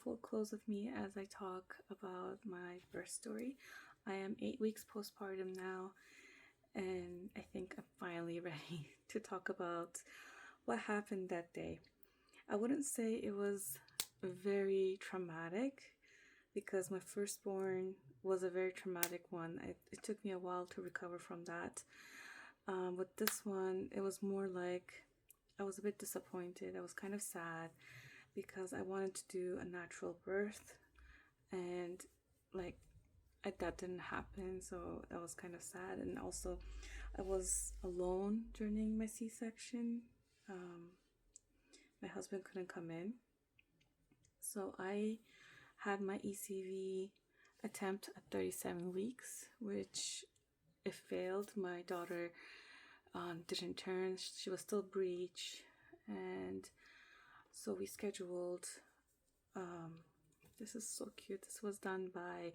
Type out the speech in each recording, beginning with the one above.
full close of me as I talk about my birth story. I am 8 weeks postpartum now, and I think I'm finally ready to talk about what happened that day. I wouldn't say it was very traumatic because my firstborn was a very traumatic one. It took me a while to recover from that. With this one, it was more like I was a bit disappointed. I was kind of sad because I wanted to do a natural birth, and like that didn't happen, so that was kind of sad. And also, I was alone during my C-section. My husband couldn't come in, so I had my ECV attempt at 37 weeks, which it failed. My daughter didn't turn. She was still breech, and so we scheduled. This is so cute. This was done by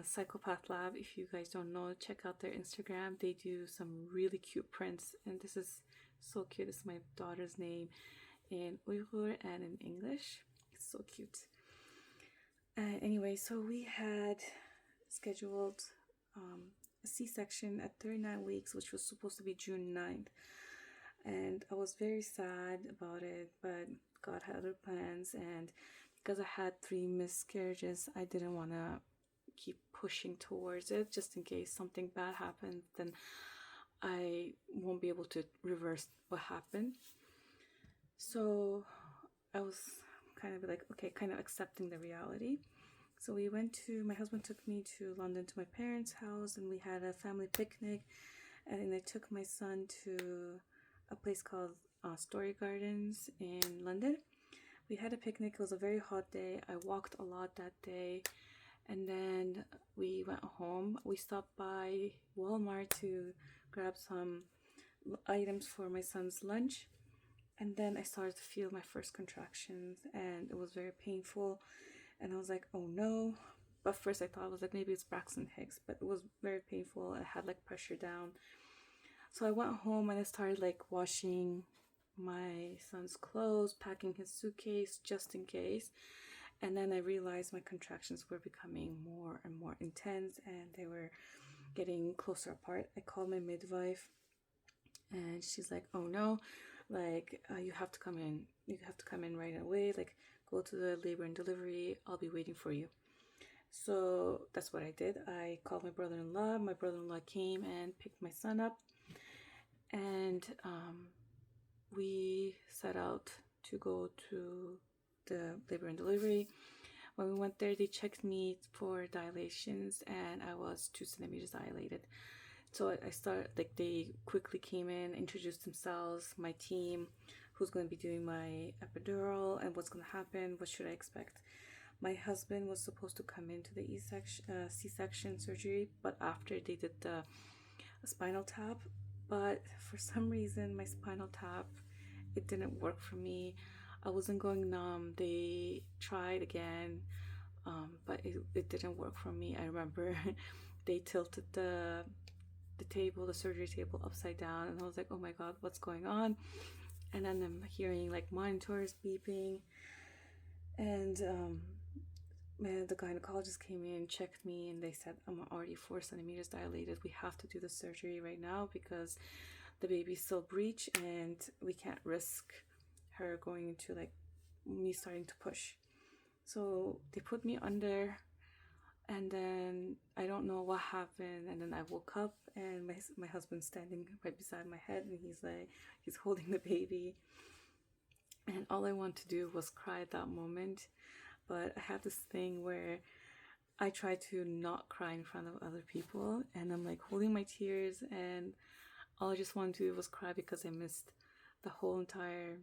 Psychopath Lab. If you guys don't know, check out their Instagram. They do some really cute prints, and this is so cute. It's my daughter's name in Uyghur and in English. It's so cute. Anyway, so we had scheduled a C-section at 39 weeks, which was supposed to be June 9th. And I was very sad about it, but God had other plans. And because I had 3 miscarriages, I didn't want to keep pushing towards it just in case something bad happened. Then I won't be able to reverse what happened. So I was kind of like, okay, kind of accepting the reality. So my husband took me to London to my parents' house, and we had a family picnic. And then I took my son to a place called Story Gardens in London. We had a picnic. It was a very hot day. I walked a lot that day. And then we went home. We stopped by Walmart to grab some items for my son's lunch. And then I started to feel my first contractions, and it was very painful. And I was like, oh no. But first I thought it was like maybe it's Braxton Hicks, but it was very painful. I had like pressure down. So I went home and I started like washing my son's clothes, packing his suitcase just in case. And then I realized my contractions were becoming more and more intense, and they were getting closer apart. I called my midwife, and she's like, oh no, like you have to come in. You have to come in right away. Like, go to the labor and delivery. I'll be waiting for you. So that's what I did. I called my brother-in-law. My brother-in-law came and picked my son up, and we set out to go to the labor and delivery. When we went there, they checked me for dilations, and I was 2 centimeters dilated. So I started, like, they quickly came in, introduced themselves, my team, who's going to be doing my epidural, and what's going to happen, what should I expect. My husband was supposed to come into the C-section surgery, but after they did the spinal tap. But for some reason, my spinal tap, it didn't work for me. I wasn't going numb. They tried again, but it didn't work for me. I remember they tilted the surgery table upside down, and I was like, oh my God, what's going on? And then I'm hearing like monitors beeping, and the gynecologist came in, checked me, and they said I'm already 4 centimeters dilated. We have to do the surgery right now because the baby's still breech, and we can't risk her going into like me starting to push. So they put me under, and then I don't know what happened, and then I woke up, and my husband's standing right beside my head, and he's holding the baby, and all I want to do was cry at that moment. But I have this thing where I try to not cry in front of other people, and I'm like holding my tears, and all I just wanted to do was cry because I missed the whole entire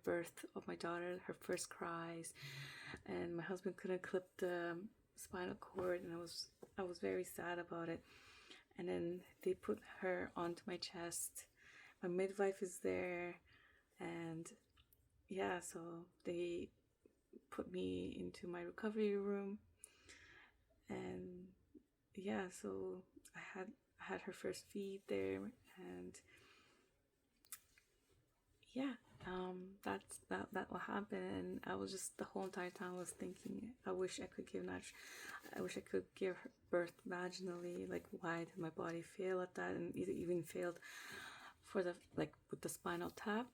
birth of my daughter, her first cries, and my husband couldn't clip the spinal cord, and I was very sad about it. And then they put her onto my chest. My midwife is there, and yeah, so they put me into my recovery room, and yeah, so I had her first feed there, and yeah, that will happen. And I was just the whole entire time I was thinking, I wish I could I wish I could give birth vaginally. Like, why did my body fail at that? And it even failed for the, like, with the spinal tap,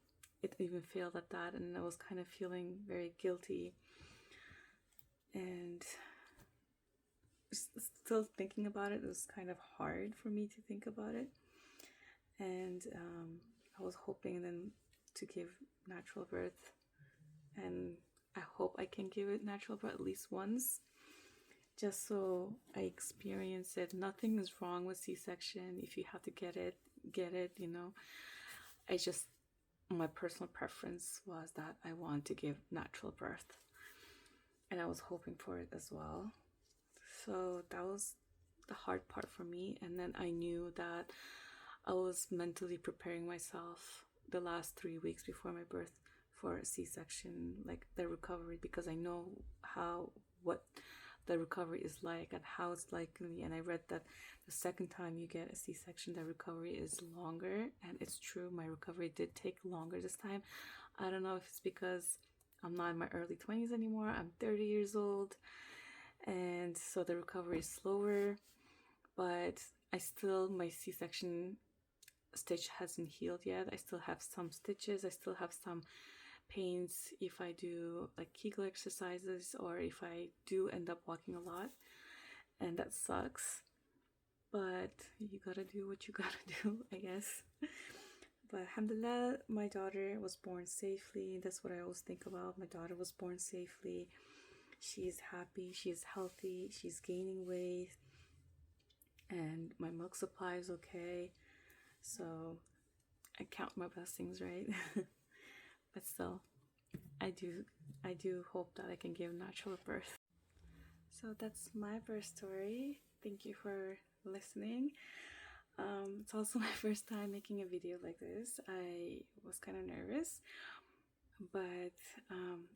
it even failed at that. And I was kind of feeling very guilty, and still thinking about it, it was kind of hard for me to think about it. And I was hoping then to give natural birth, and I hope I can give it natural birth at least once, just so I experience it. Nothing is wrong with C-section. If you have to get it, you know. I just, my personal preference was that I want to give natural birth, and I was hoping for it as well. So that was the hard part for me. And then I knew that I was mentally preparing myself the last 3 weeks before my birth for a C-section, like the recovery, because I know what the recovery is like and how it's likely. And I read that the second time you get a C-section, the recovery is longer, and it's true. My recovery did take longer this time. I don't know if it's because I'm not in my early 20s anymore. I'm 30 years old, and so the recovery is slower. But my C-section stitch hasn't healed yet. I still have some stitches. I still have some pains if I do like Kegel exercises, or if I do end up walking a lot, and that sucks. But you gotta do what you gotta do, I guess. But alhamdulillah, my daughter was born safely. That's what I always think about. My daughter was born safely. She's happy, she's healthy, she's gaining weight, and my milk supply is okay. So I count my blessings, right? But still, I do hope that I can give natural birth. So that's my birth story. Thank you for listening. It's also my first time making a video like this. I was kind of nervous, but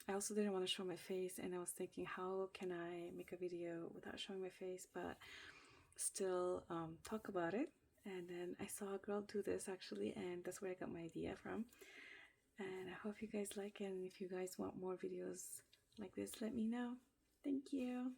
I also didn't want to show my face, and I was thinking, how can I make a video without showing my face but still talk about it? And then I saw a girl do this actually, and that's where I got my idea from. And I hope you guys like it, and if you guys want more videos like this, let me know. Thank you.